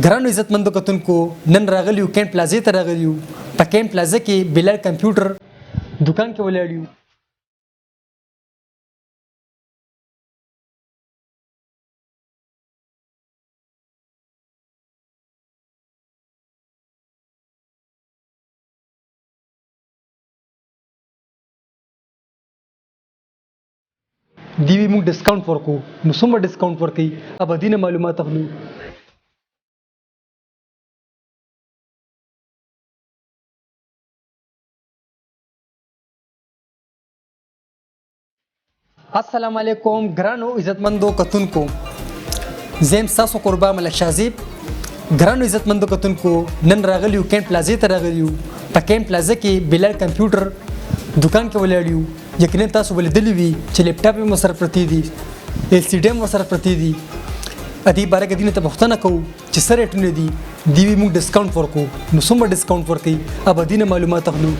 ګرانو عزتمندو کتونکو نن راغلیو کین پلازې ته راغلیو په کین پلازه کې بلال کمپیوټر دکان کې ولاړ یو دیوی موږ ډیسکاونټ ورکو نو څومره ډیسکاونټ ورکوي ابدینه معلومات اخلو السلام علیکم ګرانو عزتمندو کتونکو زم تاسو قربا ملک شازیب ګرانو عزتمندو کتونکو نن راغلیو کین پلازې ته راغلیو په کین پلازه کې بلال کمپیوټر دکان کې ولاړ یو یقینا تاسو ولیدلی وي چې لیپټاپ مو سره پرتی دي ال سی ډي مو سره پرتی دي ادي بارے کې دینه ته پښتنه کوو چې سره ټونه دي دی موږ ډیسکاونټ ورکو نو څومره ډیسکاونټ ورکوي ابدینه معلومات اخلو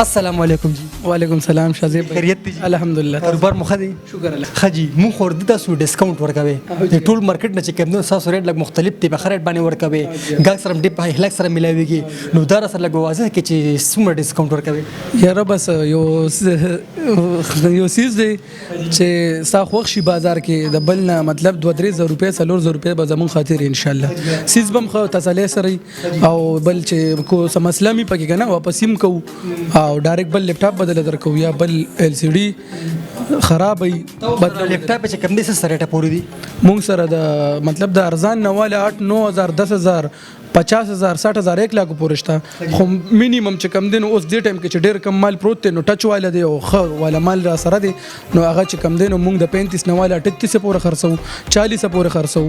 السلام علیکم جی وعلیکم السلام شازیب خیریت دي الحمدلله کاروبار مخ دي شکر الله خجی مون خور د تاسو ډیسکاونټ ورکوي د ټول مارکیټ نه چې کوم نو تاسو ریټ لګ مختلف دی بخره باندې ورکوي ګاګ سره ډیپ هاي هلک سره ملاويږي نو دار سره لګ واضح کې چې څومره ډیسکاونټ ورکوي یاره بس یو سیز دی چې ستا خوښ شي بازار کې د بل نه مطلب 2-3 روپے 4 روپے به زمون خاطر ان شاء الله سیز بم خو تسلی سره او بل چې کو سم اسلامي پکې کنه واپس هم کو او ډایرکټ بل لیپټاپ بدل درکو یا بل ال سی ډي خراب وي بدل لیپټاپ چې کوم دي سره ټا پوری دي مونږ سره د مطلب د ارزان نواله 8-9000 10000 50,000 60,000 1 लाख پورې شته خو مینیمم چې کم دین اوس دې ټایم کې چې ډېر کم مال پروت دی نو ټچ والا دی او خو والا مال را سره دی نو هغه چې کم دین موږ د 35 نواله 38 پورې خرڅو 40 پورې خرڅو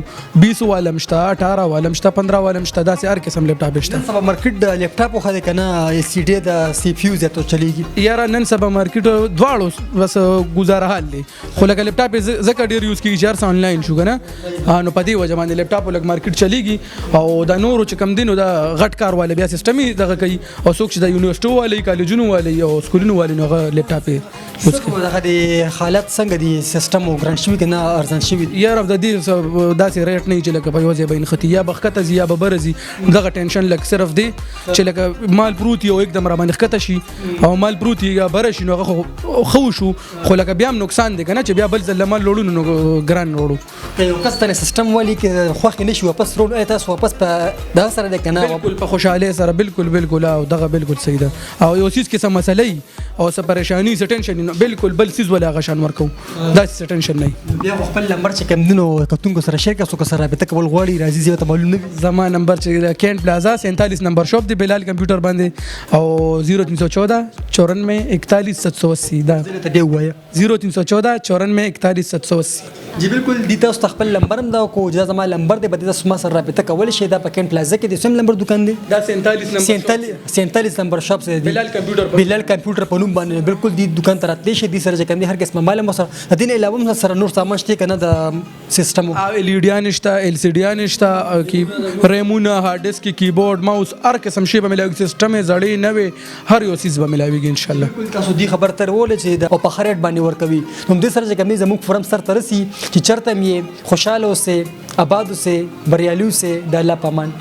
20 والا مشته 18 والا مشته 15 والا مشته داسې هر قسم لیپټاپ شته سبا مارکیټ د لیپټاپ خو ده کنه ال سی ډي د سی پی یو زته چلیږي یاره نن سبا مارکیټ دواړو بس گزاره حال دی خو لکه لیپټاپ زکه ډېر یوز کیږي چې آنلاین شو کنه نو په دې وجه باندې لیپټاپ لګ مارکیټ چلیږي او د نورو کم دینو دا غټ کار والا بیا سیستم دغه کوي او څوک چې د یونیورسيټي والا کالجونو والا او سکولونو والا نو لیپټاپ یې دغه د حالت څنګه دي سیستم او ګران شوی کنه ارزان شوی یاره د دې داسې ریټ نه چې لکه په یوځای بین ختی یا بخته زی یا برزي دغه ټینشن لک صرف دی چې لکه مال پروت یو एकदम را باندې خته شي او مال پروت یا برش نو خو شو خو لکه بیا نقصان دی کنه چې بیا بل ځل مال لوړو نو ګران وړو یو کستنه سیستم والی کې خوخ نشي واپس رول تاسو واپس په دا سره د کنه بالکل په خوشاله سره بالکل او دغه بالکل صحیح ده او یو چیز کې سم مسلې او څه پریشانی څه ټینشن بالکل بل چیز ولا غشان ورکو دا څه ټینشن نه بیا خپل نمبر چې کوم دینو کتونکو سره شیر کاسو سره رابطه کول غواړي راځي زه ته معلوم نه زما نمبر چې کین پلازا 47 نمبر شاپ دی بلال کمپیوټر باندې او 0314 94 41 780 دا ته دی وایا 0314 94 41 780 جی بالکل دی تاسو خپل نمبر هم دا کو اجازه ما نمبر دی بده تاسو ما سره رابطه کول شي دا په کین پلازا کې د سیم نمبر دکان دی دا 47 نمبر شاپ سے بلال کمپیوټر په نوم باندې بالکل دی دکان ته راتلی شي دي سره چې کوم دي هر قسم مال مو سره دین علاوه سره نور سامان شته کنه د سیستم ال ای ډي نشته ال سی ډي نشته کی ریمونه هارد ډیسک کیبورډ ماوس هر قسم شی به ملاوي سیستم زړی نوې هر یو چیز به ملاويږي ان شاء الله تاسو دی خبر تر ول چې د په خریټ باندې ورکوي نو د سره چې کوم دي زموږ فرم سره ترسي چې چرته مې خوشاله اوسه آباد اوسه بریالي اوسه د الله پامان